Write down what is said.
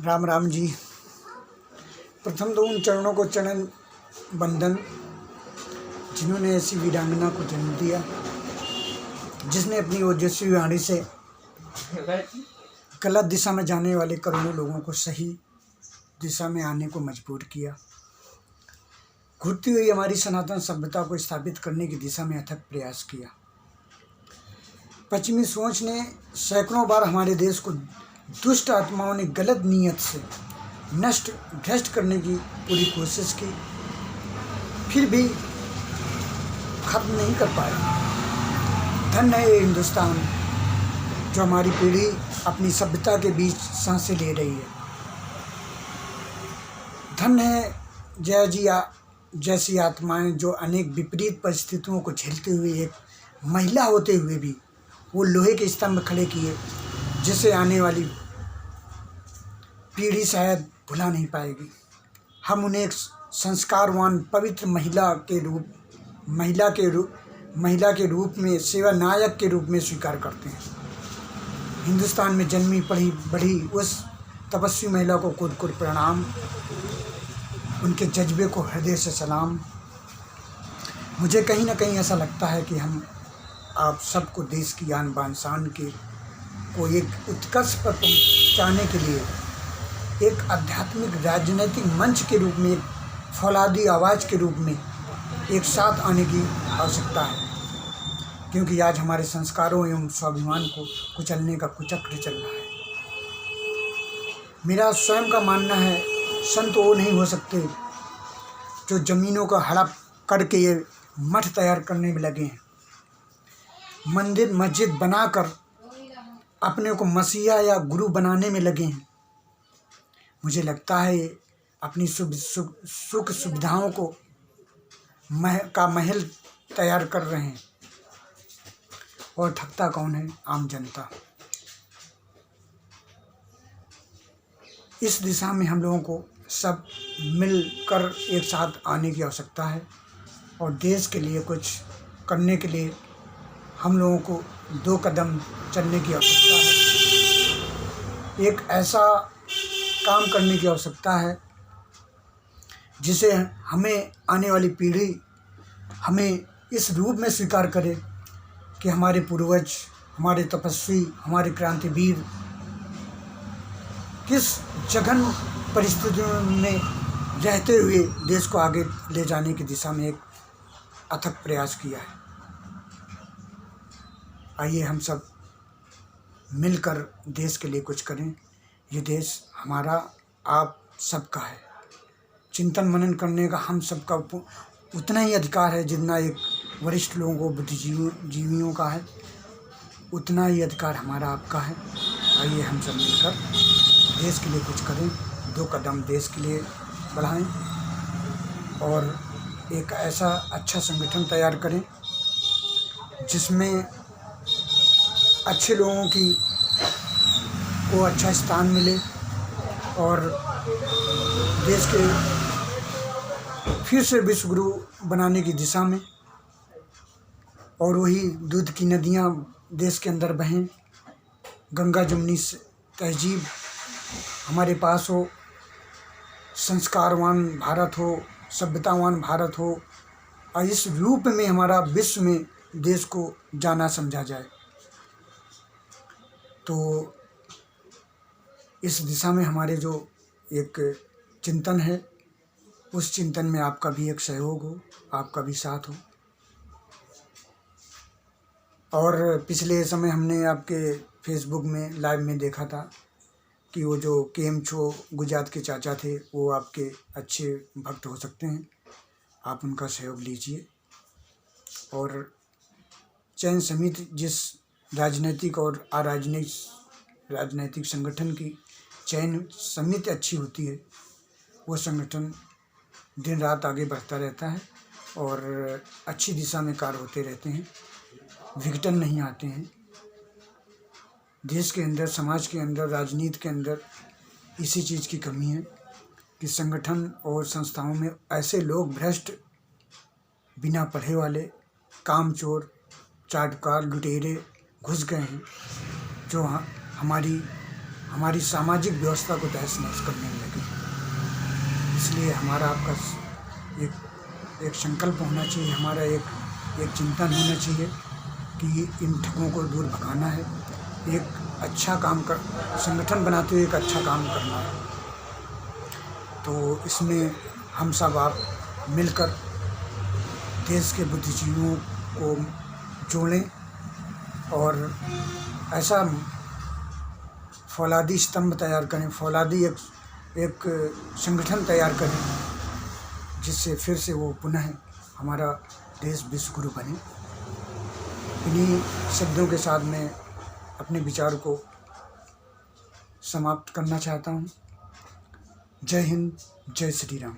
राम राम जी। प्रथम तो उन चरणों को चरण बंदन जिन्होंने ऐसी वीरांगना को जन्म दिया, जिसने अपनी ओजस्वी वाणी से गलत दिशा में जाने वाले करोड़ों लोगों को सही दिशा में आने को मजबूर किया। घुटती हुई हमारी सनातन सभ्यता को स्थापित करने की दिशा में अथक प्रयास किया। पश्चिमी सोच ने सैकड़ों बार हमारे देश को दुष्ट आत्माओं ने गलत नीयत से नष्ट भ्रष्ट करने की पूरी कोशिश की, फिर भी खत्म नहीं कर पाए। धन्य है ये हिंदुस्तान जो हमारी पीढ़ी अपनी सभ्यता के बीच सांसें ले रही है। धन्य है जय जी जैसी आत्माएं जो अनेक विपरीत परिस्थितियों को झेलते हुए एक महिला होते हुए भी वो लोहे के स्तंभ खड़े किए, जिसे आने वाली पीढ़ी शायद भुला नहीं पाएगी। हम उन्हें एक संस्कारवान पवित्र महिला के रूप में, सेवा नायक के रूप में स्वीकार करते हैं। हिंदुस्तान में जन्मी पढ़ी बढ़ी उस तपस्वी महिला को कोटि प्रणाम, उनके जज्बे को हृदय से सलाम। मुझे कहीं ना कहीं ऐसा लगता है कि हम आप सबको देश की आन बान शान को एक उत्कर्ष पर पहुँचाने के लिए एक आध्यात्मिक राजनीतिक मंच के रूप में, एक फौलादी आवाज़ के रूप में एक साथ आने की आवश्यकता है, क्योंकि आज हमारे संस्कारों एवं स्वाभिमान को कुचलने का कुचक्र चल रहा है। मेरा स्वयं का मानना है, संत वो नहीं हो सकते जो ज़मीनों का हड़प करके ये मठ तैयार करने में लगे हैं, मंदिर मस्जिद बनाकर अपने को मसीहा या गुरु बनाने में लगे हैं। मुझे लगता है अपनी सुख सुविधाओं को महल तैयार कर रहे हैं, और ठगता कौन है? आम जनता। इस दिशा में हम लोगों को सब मिलकर एक साथ आने की आवश्यकता है, और देश के लिए कुछ करने के लिए हम लोगों को 2 कदम चलने की आवश्यकता है। एक ऐसा काम करने की आवश्यकता है जिसे हमें आने वाली पीढ़ी हमें इस रूप में स्वीकार करे कि हमारे पूर्वज, हमारे तपस्वी, हमारे क्रांतिवीर किस जघन्य परिस्थितियों में रहते हुए देश को आगे ले जाने की दिशा में एक अथक प्रयास किया है। आइए हम सब मिलकर देश के लिए कुछ करें। ये देश हमारा, आप सबका है। चिंतन मनन करने का हम सबका उतना ही अधिकार है जितना एक वरिष्ठ लोगों को, बुद्धिजीवियों का है, उतना ही अधिकार हमारा आपका है। आइए हम सब मिलकर देश के लिए कुछ करें, 2 कदम देश के लिए बढ़ाएं, और एक ऐसा अच्छा संगठन तैयार करें जिसमें अच्छे लोगों को अच्छा स्थान मिले, और देश के फिर से विश्व गुरु बनाने की दिशा में, और वही दूध की नदियाँ देश के अंदर बहें, गंगा जमुनी तहजीब हमारे पास हो, संस्कारवान भारत हो, सभ्यतावान भारत हो, और इस रूप में हमारा विश्व में देश को जाना समझा जाए। तो इस दिशा में हमारे जो एक चिंतन है, उस चिंतन में आपका भी एक सहयोग हो, आपका भी साथ हो। और पिछले समय हमने आपके फेसबुक में लाइव में देखा था कि वो जो केएम छो गुजरात के चाचा थे, वो आपके अच्छे भक्त हो सकते हैं। आप उनका सहयोग लीजिए, और चयन समिति जिस राजनीतिक और राजनीतिक संगठन की चयन समिति अच्छी होती है, वो संगठन दिन रात आगे बढ़ता रहता है और अच्छी दिशा में कार्य होते रहते हैं, विघटन नहीं आते हैं। देश के अंदर, समाज के अंदर, राजनीति के अंदर इसी चीज़ की कमी है कि संगठन और संस्थाओं में ऐसे लोग भ्रष्ट, बिना पढ़े वाले, कामचोर, चाटुकार, लुटेरे घुस गए हैं, जो हमारी सामाजिक व्यवस्था को तहस नहस करने में लगे। इसलिए हमारा आपका एक संकल्प होना चाहिए, हमारा एक चिंतन होना चाहिए कि इन ठगों को दूर भगाना है, एक अच्छा काम कर संगठन बनाते हुए एक अच्छा काम करना है। तो इसमें हम सब आप मिलकर देश के बुद्धिजीवियों को जोड़ें और ऐसा फौलादी स्तंभ तैयार करें, फौलादी एक संगठन तैयार करें, जिससे फिर से वो पुनः हमारा देश विश्वगुरु बने। इन्हीं शब्दों के साथ मैं अपने विचार को समाप्त करना चाहता हूँ। जय हिंद, जय श्री राम।